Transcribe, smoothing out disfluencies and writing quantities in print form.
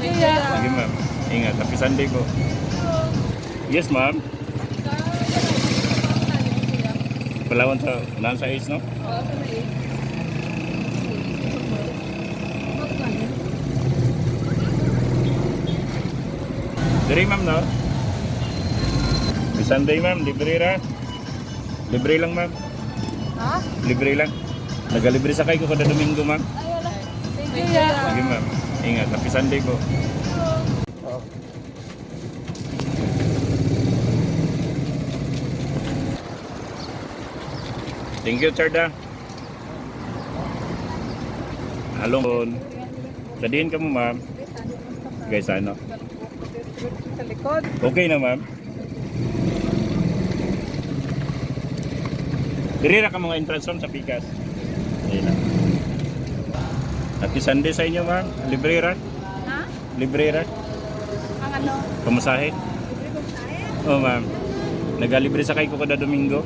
Kuya. Sige ma'am. Ingat. Happy Sunday po. Yes ma'am. Palawan sa nasa age no? Diri ma'am no? Happy Sunday ma'am. Libre ra. Libre lang ma'am. Ha? Libre lang. Nagalibre sa kayo ko kada Domingo ma'am. Ay, wala. Kuya. Sige ma'am. Ingat. Happy Sunday po. Thank you, Charda. Along. Sadihin ka mo, ma'am. Guys, ano? Sa likod. Okay na, ma'am. Dirira ka mga entrance room sa Pikas. Ayun na. Happy Sunday sa inyo, ma'am. Libre ra. Ha? Libre ra. Ang ano? Pamasahe. Libre kong tayo. Oo, ma'am. Nagalibre sa kayo ko kada Domingo.